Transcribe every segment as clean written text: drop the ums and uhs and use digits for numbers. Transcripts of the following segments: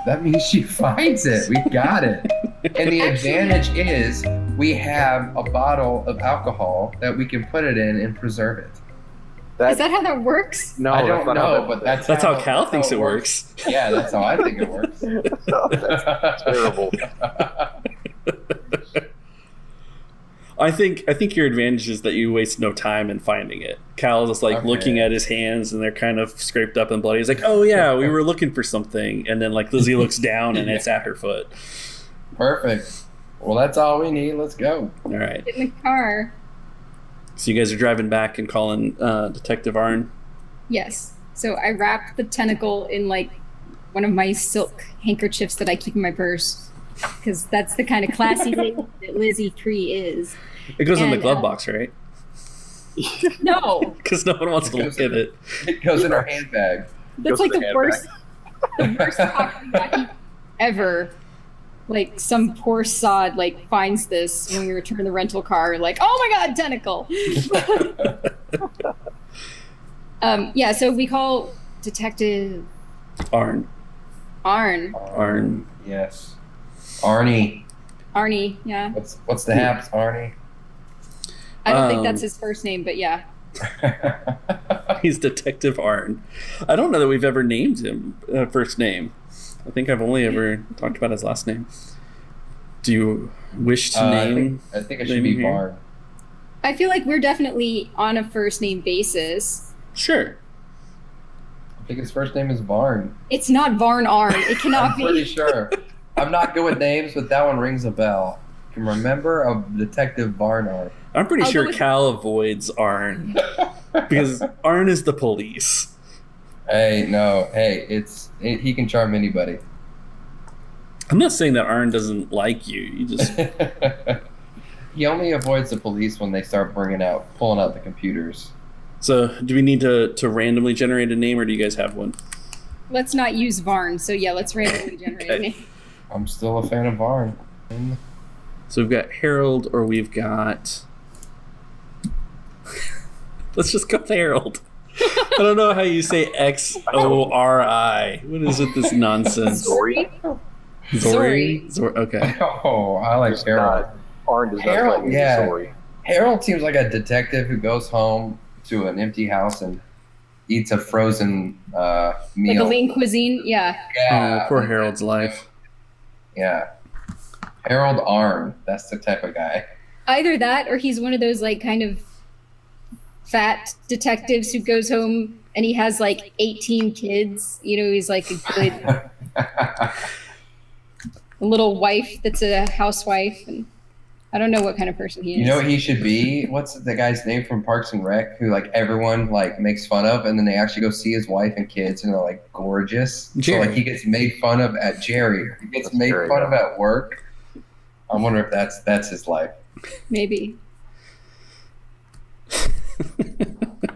That means she finds it. We got it. And the advantage is we have a bottle of alcohol that we can put it in and preserve it. Is that how that works? No, I don't know, but that's how Cal thinks it works. Yeah, that's how I think it works. That's terrible. I think your advantage is that you waste no time in finding it. Cal is just like looking at his hands and they're kind of scraped up and bloody. He's like, oh yeah, we were looking for something. And then like Lizzie looks down and it's at her foot. Perfect. Well, that's all we need. Let's go. All right. Get in the car. So you guys are driving back and calling Detective Arn? Yes. So I wrap the tentacle in like one of my silk handkerchiefs that I keep in my purse. Because that's the kind of classy lady that Lizzie 3 is. It goes in the glove box, right? No. Because no one wants to look at it. It goes in our handbag. That's like the worst copy ever. Like some poor sod like finds this when we return the rental car, like, oh my god, tentacle. Yeah, so we call Detective Arn. Yes. Arnie, yeah. What's the haps, Arnie? I don't think that's his first name, but yeah. He's Detective Arn. I don't know that we've ever named him first name. I think I've only ever talked about his last name. Do you wish to name? I think it should be Varn. I feel like we're definitely on a first name basis. Sure. I think his first name is Varn. It's not Varn Arn. It cannot be. I'm pretty sure. I'm not good with names, but that one rings a bell. I can remember a Detective Varn Arn. I'm pretty sure Cal avoids Arn because Arn is the police. Hey, no. Hey, he can charm anybody. I'm not saying that Arn doesn't like you. You just He only avoids the police when they start pulling out the computers. So, do we need to randomly generate a name, or do you guys have one? Let's not use Varn. So yeah, let's randomly generate a name. I'm still a fan of Varn. So we've got Harold, or we've got. Let's just go with Harold. I don't know how you say Xori. What is it? This nonsense. Zori. Okay. Oh, I like Harold. Arn does not like Zori. Harold seems like a detective who goes home to an empty house and eats a frozen meal. Like a lean cuisine, yeah. Oh, poor Harold's life. Yeah. Harold Arn. That's the type of guy. Either that, or he's one of those like kind of fat detectives who goes home and he has like 18 kids. You know, he's like a good little wife that's a housewife, and I don't know what kind of person he is. You know what he should be? What's the guy's name from Parks and Rec who like everyone like makes fun of, and then they actually go see his wife and kids and they're like gorgeous. Jerry. So like he gets made fun of at Jerry. He gets made fun of at work. I wonder if that's his life. Maybe.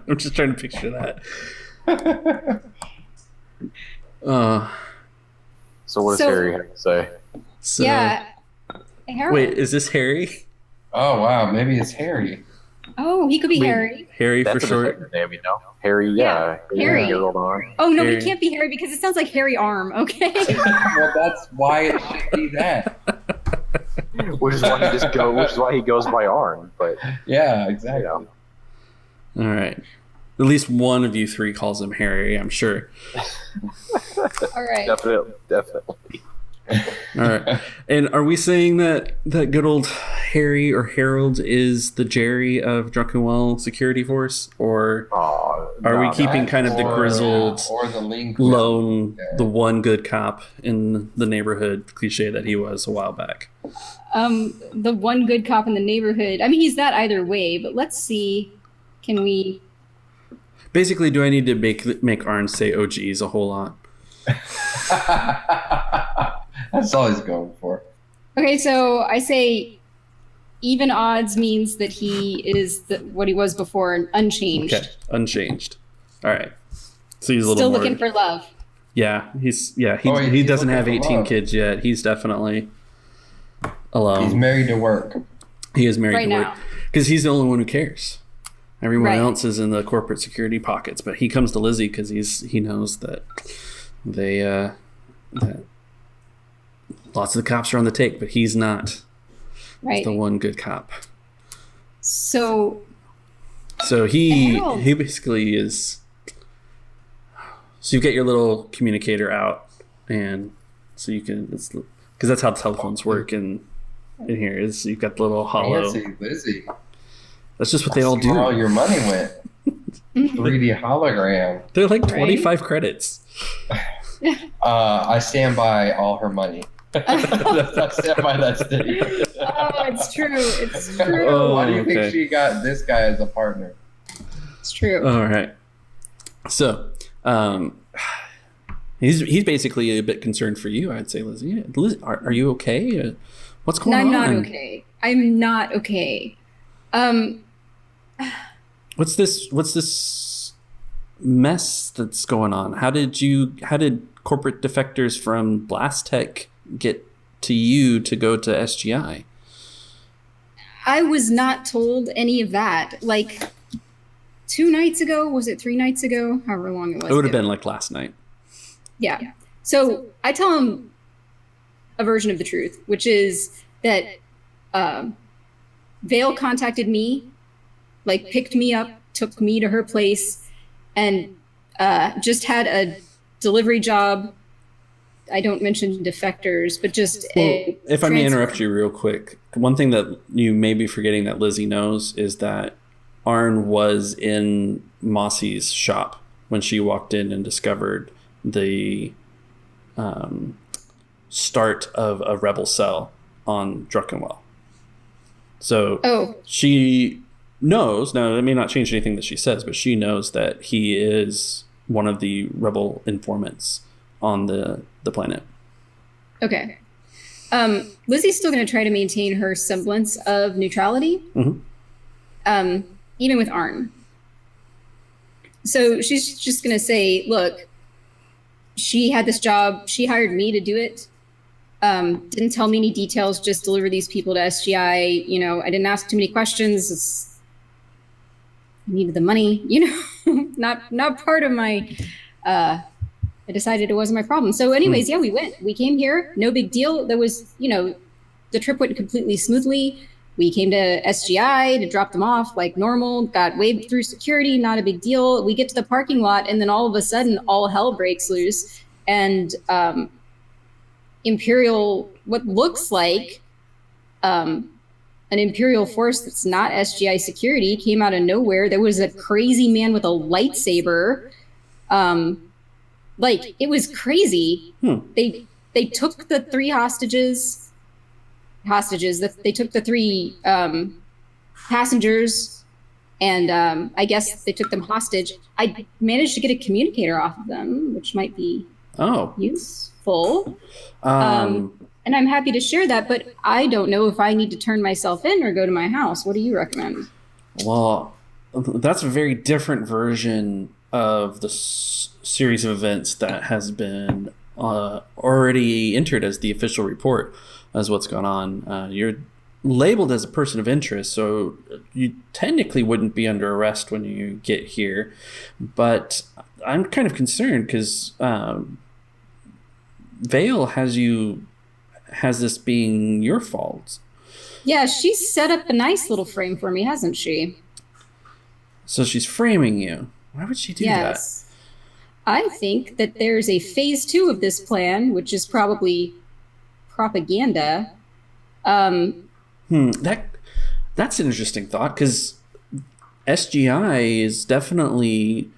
I'm just trying to picture that. So what does Harry have to say? So, yeah. Harold. Wait, is this Harry? Oh wow, maybe it's Harry. Oh, he could be Harry. Harry That's for short. a name, you know. Harry, yeah. Harry. Harold Arn. Oh no, Harry. he can't be Harry because it sounds like Harry Arm. Okay. Well, that's why it should be that. Which is why he goes by Arn. But Yeah, exactly. you know. All right. At least one of you three calls him Harry, I'm sure. All right. Definitely. All right. And are we saying that good old Harry or Harold is the Jerry of Drunken Well Security Force? Or are we keeping kind of the grizzled, or the lean lone, the one good cop in the neighborhood cliche that he was a while back? The one good cop in the neighborhood. I mean, he's that either way, but let's see. Can we... Basically, do I need to make Arn say "oh geez" a whole lot? That's all he's going for. Okay, so I say even odds means that he is what he was before and unchanged. Okay, unchanged. All right. So he's a little Still more... looking for love. Yeah, he he's doesn't have looking for 18 love. kids yet. He's definitely alone. He's married to work. He is married Right to work now. because he's the only one who cares. Everyone Right. else is in the corporate security pockets, but he comes to Lizzie because he knows that Lots of the cops are on the take, but he's not. Right. He's the one good cop. So he basically is. So you get your little communicator out, and so you can, because that's how telephones work in here. Is you've got the little hollow. Fancy Lizzie. That's just what they all do. Where all your money went. 3D hologram. They're like 25 credits. I stand by all her money. I stand by that statement. Oh, it's true. It's true. Why do you think she got this guy as a partner? It's true. All right. So, he's basically a bit concerned for you, I'd say, Lizzie. Liz, are you okay? What's going on? I'm not okay. I'm not okay. What's this mess that's going on? How did corporate defectors from Blast Tech get to you to go to SGI? I was not told any of that. Like 2 nights ago, was it 3 nights ago? However long it was. It would have been like last night. Yeah. So I tell him a version of the truth, which is that Vail contacted me, like picked me up, took me to her place, and just had a delivery job. I don't mention defectors, but just if I may interrupt you real quick, one thing that you may be forgetting that Lizzie knows is that Arn was in Mossy's shop when she walked in and discovered the start of a rebel cell on Druckenwell. So she knows, now it may not change anything that she says, but she knows that he is one of the rebel informants on the planet. Okay. Lizzie's still going to try to maintain her semblance of neutrality, even with Arn. So she's just going to say, look, she had this job. She hired me to do it. Didn't tell me any details, just deliver these people to SGI. You know, I didn't ask too many questions. I needed the money, you know, not part of my, I decided it wasn't my problem. So anyways, yeah, we went. We came here. No big deal. There was, you know, the trip went completely smoothly. We came to SGI to drop them off like normal, got waved through security, not a big deal. We get to the parking lot, and then all of a sudden, all hell breaks loose. And Imperial, what looks like an Imperial force that's not SGI security, came out of nowhere. There was a crazy man with a lightsaber. Like, it was crazy. They took the 3 hostages. They took the 3 passengers, and I guess they took them hostage. I managed to get a communicator off of them, which might be useful. And I'm happy to share that, but I don't know if I need to turn myself in or go to my house. What do you recommend? Well, that's a very different version of the series of events that has been already entered as the official report as what's going on. You're labeled as a person of interest, so you technically wouldn't be under arrest when you get here. But I'm kind of concerned because Vail has this being your fault. Yeah, she's set up a nice little frame for me, hasn't she? So she's framing you. Why would she do that? I think that there's a phase 2 of this plan, which is probably propaganda. That's an interesting thought, because SGI is definitely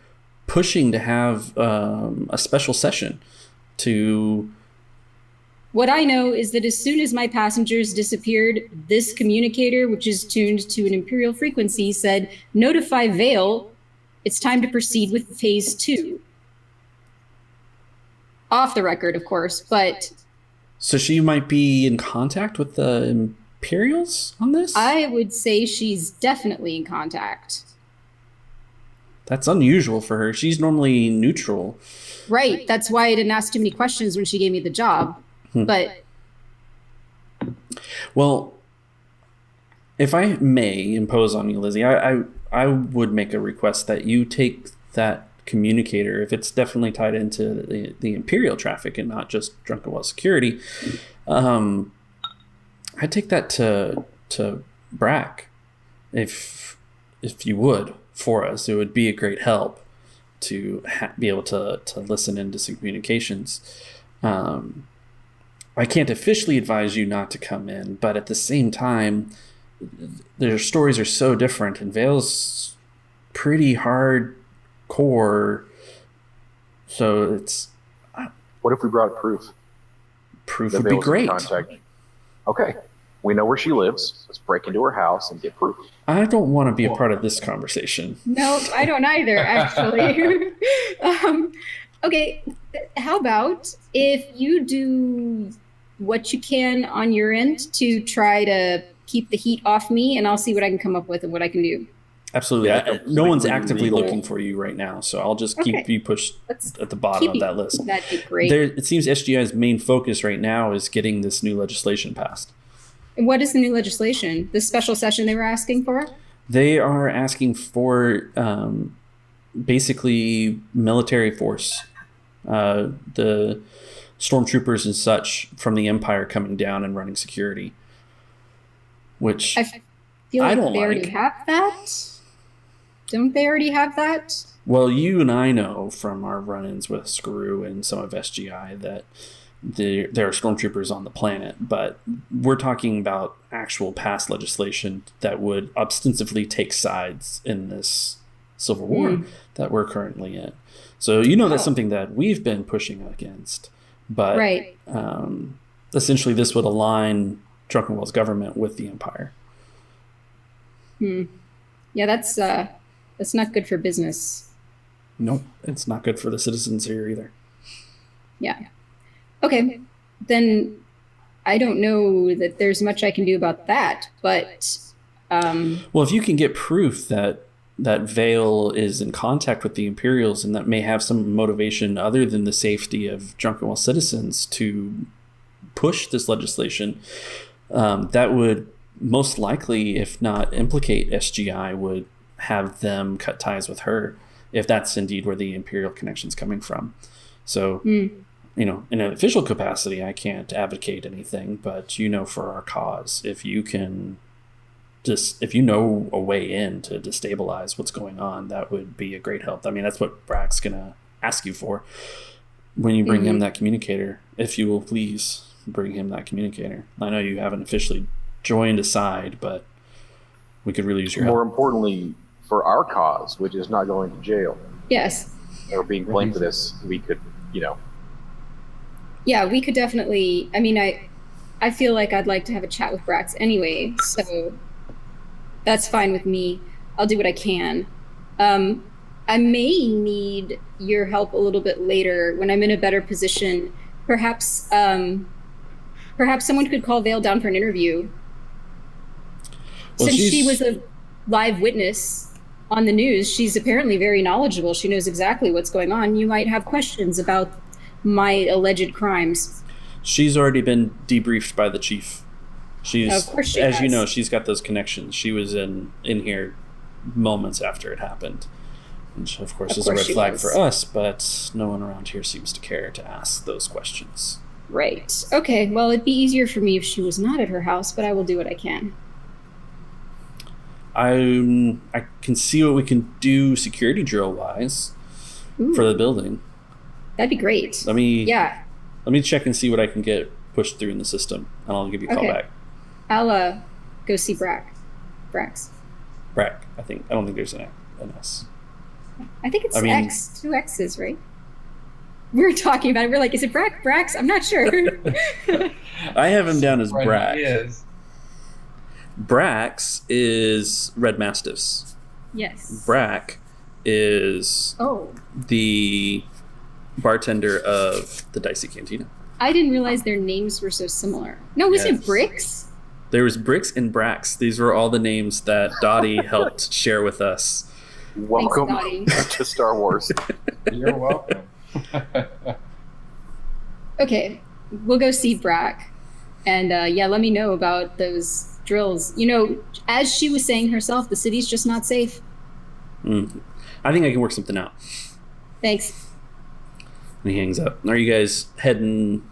pushing to have a special session to... What I know is that as soon as my passengers disappeared, this communicator, which is tuned to an Imperial frequency, said, notify Vail, it's time to proceed with phase 2. Off the record, of course, but... So she might be in contact with the Imperials on this? I would say she's definitely in contact. That's unusual for her. She's normally neutral. Right. That's why I didn't ask too many questions when she gave me the job. But... Well, if I may impose on you, Lizzie, I would make a request that you take that communicator, if it's definitely tied into the Imperial traffic and not just Drunken Well security, I'd take that to Brack, if you would, for us. It would be a great help to be able to listen into some communications. I can't officially advise you not to come in, but at the same time, their stories are so different, and Vail's pretty hardcore. So it's. What if we brought proof? Proof that would be Vail's in great. contact? Okay, we know where she lives. Let's break into her house and get proof. I don't want to be a part of this conversation. No, I don't either, actually. Okay, how about if you do what you can on your end to try to keep the heat off me, and I'll see what I can come up with and what I can do. Absolutely. No one's actively looking for you right now, so I'll just keep you pushed at the bottom of that list. That'd be great. It seems SGI's main focus right now is getting this new legislation passed. And what is the new legislation? The special session they were asking for? They are asking for basically military force. The stormtroopers and such from the Empire coming down and running security. Which I feel like don't they already like. have that. Don't they already have that? Well, you and I know from our run-ins with Screw and some of SGI that there are stormtroopers on the planet, but we're talking about actual past legislation that would ostensibly take sides in this civil war that we're currently in. So that's something that we've been pushing against, but right. Essentially this would align Drunken Well's government with the Empire. Yeah, that's not good for business. Nope, it's not good for the citizens here either. Yeah. Okay, then I don't know that there's much I can do about that, but well, if you can get proof that Vail is in contact with the Imperials and that may have some motivation other than the safety of Drunken Well citizens to push this legislation, that would most likely, if not implicate SGI, would have them cut ties with her, if that's indeed where the Imperial connection's coming from. So, in an official capacity, I can't advocate anything, but for our cause, if you know a way in to destabilize what's going on, that would be a great help. I mean, that's what Brack's gonna ask you for when you bring him that communicator. If you will please bring him that communicator. I know you haven't officially joined a side, but we could really use your help. More importantly, for our cause, which is not going to jail. yes. Or being blamed for this, we could, Yeah, we could definitely. I mean, I feel like I'd like to have a chat with Brax anyway, so that's fine with me. I'll do what I can. I may need your help a little bit later when I'm in a better position. Perhaps someone could call Vail down for an interview. Well, Since she was a live witness on the news, she's apparently very knowledgeable. She knows exactly what's going on. You might have questions about my alleged crimes. She's already been debriefed by the chief. Of course she as has. you know, she's got those connections. She was in here moments after it happened. Which, of course, is a red flag for us, but no one around here seems to care to ask those questions. Right. Okay, well, it'd be easier for me if she was not at her house, but I will do what I can. I can see what we can do security drill-wise for the building. That'd be great. Let me check and see what I can get pushed through in the system, and I'll give you a call back. I'll go see Brax. Brack, I don't think there's an S. I think it's X, 2 X's, right? We were talking about it. We're like, is it Brax? I'm not sure. I have him down as Brack. Yes. Brax is Red Mastiffs. Yes. Brack is the bartender of the Dicey Cantina. I didn't realize their names were so similar. No, was it Bricks? There was Bricks and Brax. These were all the names that Dottie helped share with us. Welcome Thanks, to Star Wars. You're welcome. Okay, we'll go see Brack. And let me know about those drills. As she was saying herself, the city's just not safe. I think I can work something out. Thanks. And he hangs up. Are you guys heading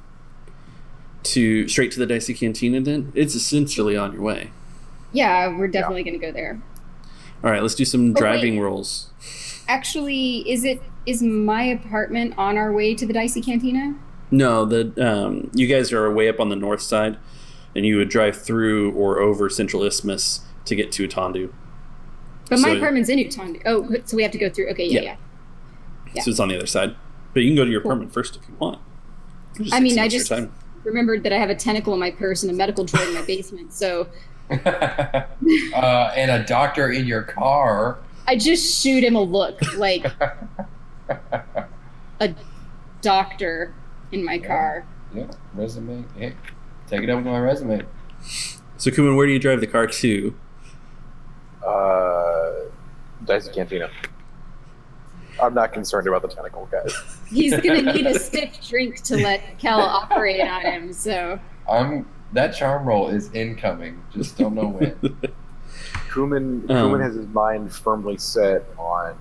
straight to the Dicey Cantina then? It's essentially on your way. Yeah, we're definitely going to go there. All right, let's do some driving rolls. Actually, is my apartment on our way to the Dicey Cantina? No, you guys are way up on the north side, and you would drive through or over Central Isthmus to get to Utandu. But my apartment's in Utandu. Oh, so we have to go through. Okay, yeah. So it's on the other side. But you can go to your apartment first if you want. I just remembered that I have a tentacle in my purse and a medical droid in my basement, so... and a doctor in your car. I just shoot him a look, like a doctor in my car. Yeah, resume. Hey, take it up with my resume. So, Kuman, where do you drive the car to? Dicey Cantina. I'm not concerned about the tentacle, guys. He's going to need a stiff drink to let Cal operate on him, so... That charm roll is incoming. Just don't know when. Kuman has his mind firmly set on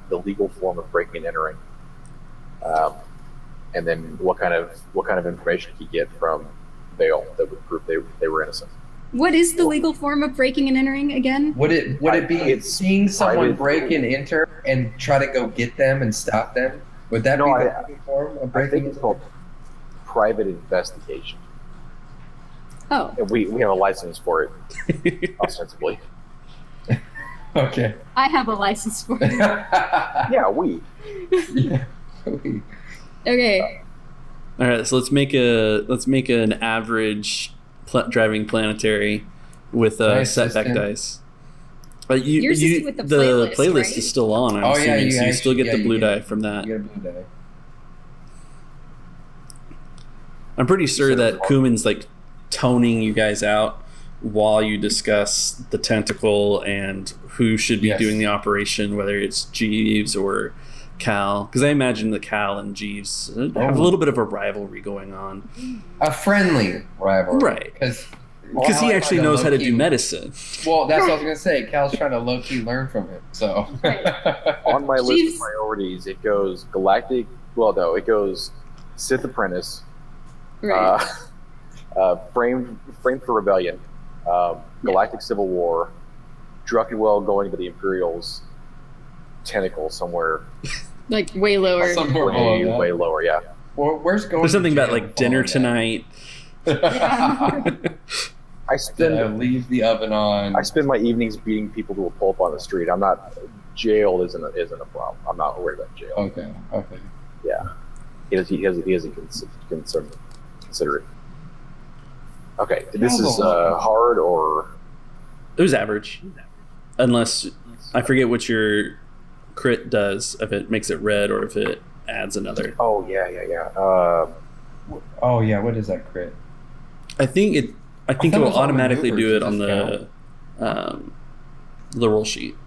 the legal form of breaking and entering, and then what kind of information he get from Vail that would prove they were innocent. What is the legal form of breaking and entering again? Would it be seeing someone break and enter and try to go get them and stop them? Would that be the legal form of breaking? I think it's called private investigation. Oh. And we have a license for it, ostensibly. Okay. I have a license for it. Yeah, we. Okay. All right, so let's make an average driving planetary with setback dice. But Yours is with the playlist, right? is still on. I'm assuming, so you still get the blue die from that. You get a blue die. I'm pretty sure that Kuman's like toning you guys out while you discuss the tentacle and who should be doing the operation, whether it's Jeeves or Cal, because I imagine that Cal and Jeeves have a little bit of a rivalry going on. A friendly rivalry, right? Because he actually knows how to do medicine. Well, that's what I was gonna say. Cal's trying to low key learn from him. So on my list of priorities, it goes galactic. Well, no, it goes Sith Apprentice. Right. Framed for Rebellion, Galactic Civil War, Druckenwell going to the Imperials, Tentacle somewhere. Like way lower. Way lower, yeah. Well, where's going? There's something about like dinner tonight. I leave the oven on. I spend my evenings beating people to a pulp on the street. I'm not. Jail isn't a problem. I'm not worried about jail. Okay. Yeah. He doesn't consider it. Okay, this is hard or... It was average. Unless, I forget what your crit does, if it makes it red or if it adds another. Oh, yeah. What is that crit? I think it will automatically do it on the roll sheet.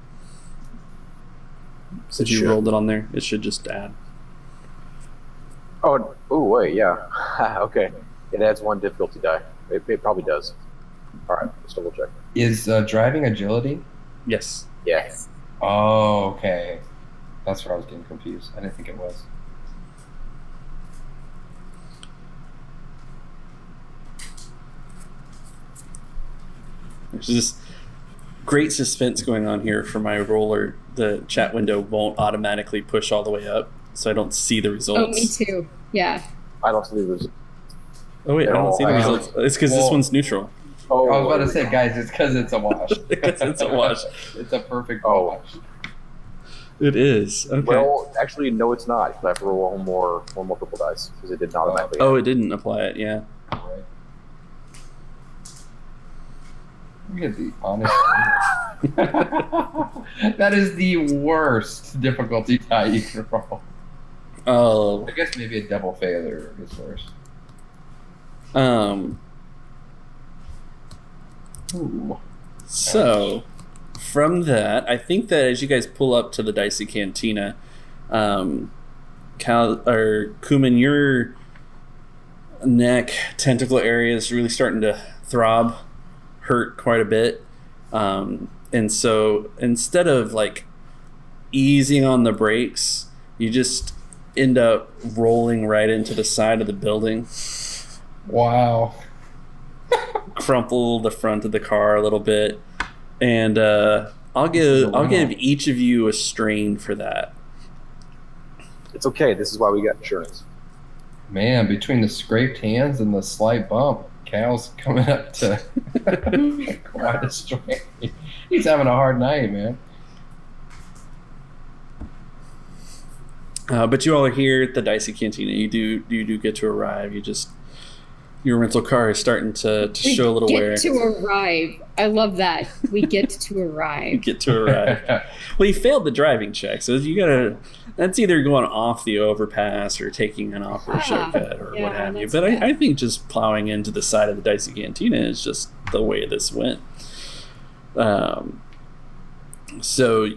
Since you rolled it on there, it should just add. Oh, wait, yeah. Okay. It adds one difficulty die. It probably does. All right, let's double check. Is driving agility? Yes. Yes. Oh, okay. That's where I was getting confused. I didn't think it was. There's this great suspense going on here for my roller. The chat window won't automatically push all the way up, so I don't see the results. Oh, me too. Yeah. I don't see the results. Oh wait, I don't see the results. It's because this one's neutral. Oh, I was about to say, guys, it's because it's a wash. Because it's a wash. It's a perfect wash. It is. Okay. Well, actually, no, it's not. Because I have to roll one more purple dice because it did not automatically. Oh, it didn't apply it. Yeah. Right. I'm gonna be honest. That is the worst difficulty die you can roll. Oh. I guess maybe a double failure is worse. Ooh. So, from that, I think that as you guys pull up to the Dicey Cantina, Kuman, your neck tentacle area is really starting to hurt quite a bit. And so instead of like easing on the brakes, You just end up rolling right into the side of the building. Wow. Crumple the front of the car a little bit, and I'll give each of you a strain for that. It's okay. This is why we got insurance. Man, between the scraped hands and the slight bump, Cal's coming up to quite a strain. He's having a hard night, man. But you all are here at the Dicey Cantina. You do get to arrive. Your rental car is starting to show a little wear. We get to arrive. I love that. We get to arrive. You get to arrive. Well, you failed the driving check, so you gotta. That's either going off the overpass or taking an off-road shortcut or what have you. But I think just plowing into the side of the Dicey Cantina is just the way this went. So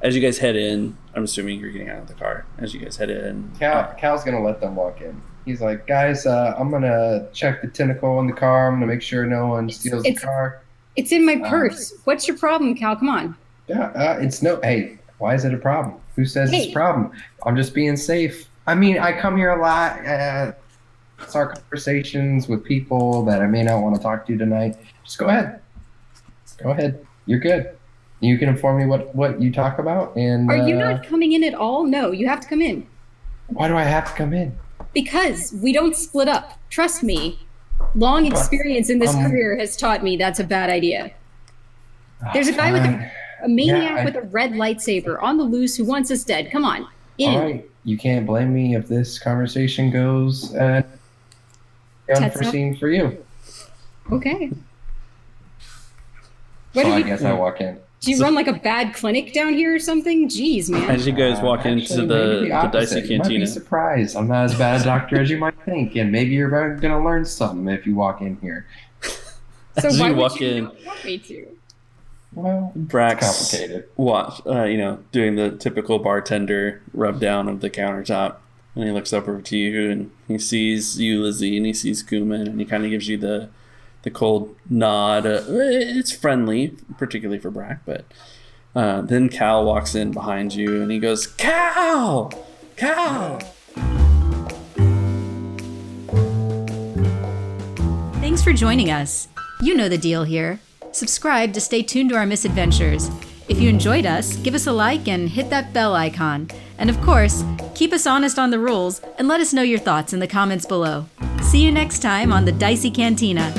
as you guys head in, I'm assuming you're getting out of the car. As you guys head in, Cal's gonna let them walk in. He's like, guys, I'm gonna check the tentacle in the car. I'm gonna make sure no one steals the car. It's in my purse. What's your problem, Cal? Come on. Yeah, it's no. Hey, why is it a problem? Who says it's a problem? I'm just being safe. I mean, I come here a lot. Start conversations with people that I may not want to talk to tonight. Just go ahead. Go ahead. You're good. You can inform me what you talk about. And are you not coming in at all? No, you have to come in. Why do I have to come in? Because we don't split up. Trust me. Long experience in this career has taught me that's a bad idea. There's a guy with a maniac with a red lightsaber on the loose who wants us dead. Come on. In. All right. You can't blame me if this conversation goes unforeseen for you. Okay. So I guess I walk in. Do you run like a bad clinic down here or something? Jeez, man. As you guys walk into the Dicey Cantina. You might be surprised. I'm not as bad a doctor as you might think, and maybe you're going to learn something if you walk in here. So as why you would walk you in, not want me to? Well, Brax it's complicated. Doing the typical bartender rub down of the countertop, and he looks over to you and he sees you, Lizzie, and he sees Kuman, and he kind of gives you the cold nod. It's friendly, particularly for Brack, but then Cal walks in behind you and he goes, Cal! Thanks for joining us. You know the deal here. Subscribe to stay tuned to our misadventures. If you enjoyed us, give us a like and hit that bell icon. And of course, keep us honest on the rules and let us know your thoughts in the comments below. See you next time on the Dicey Cantina.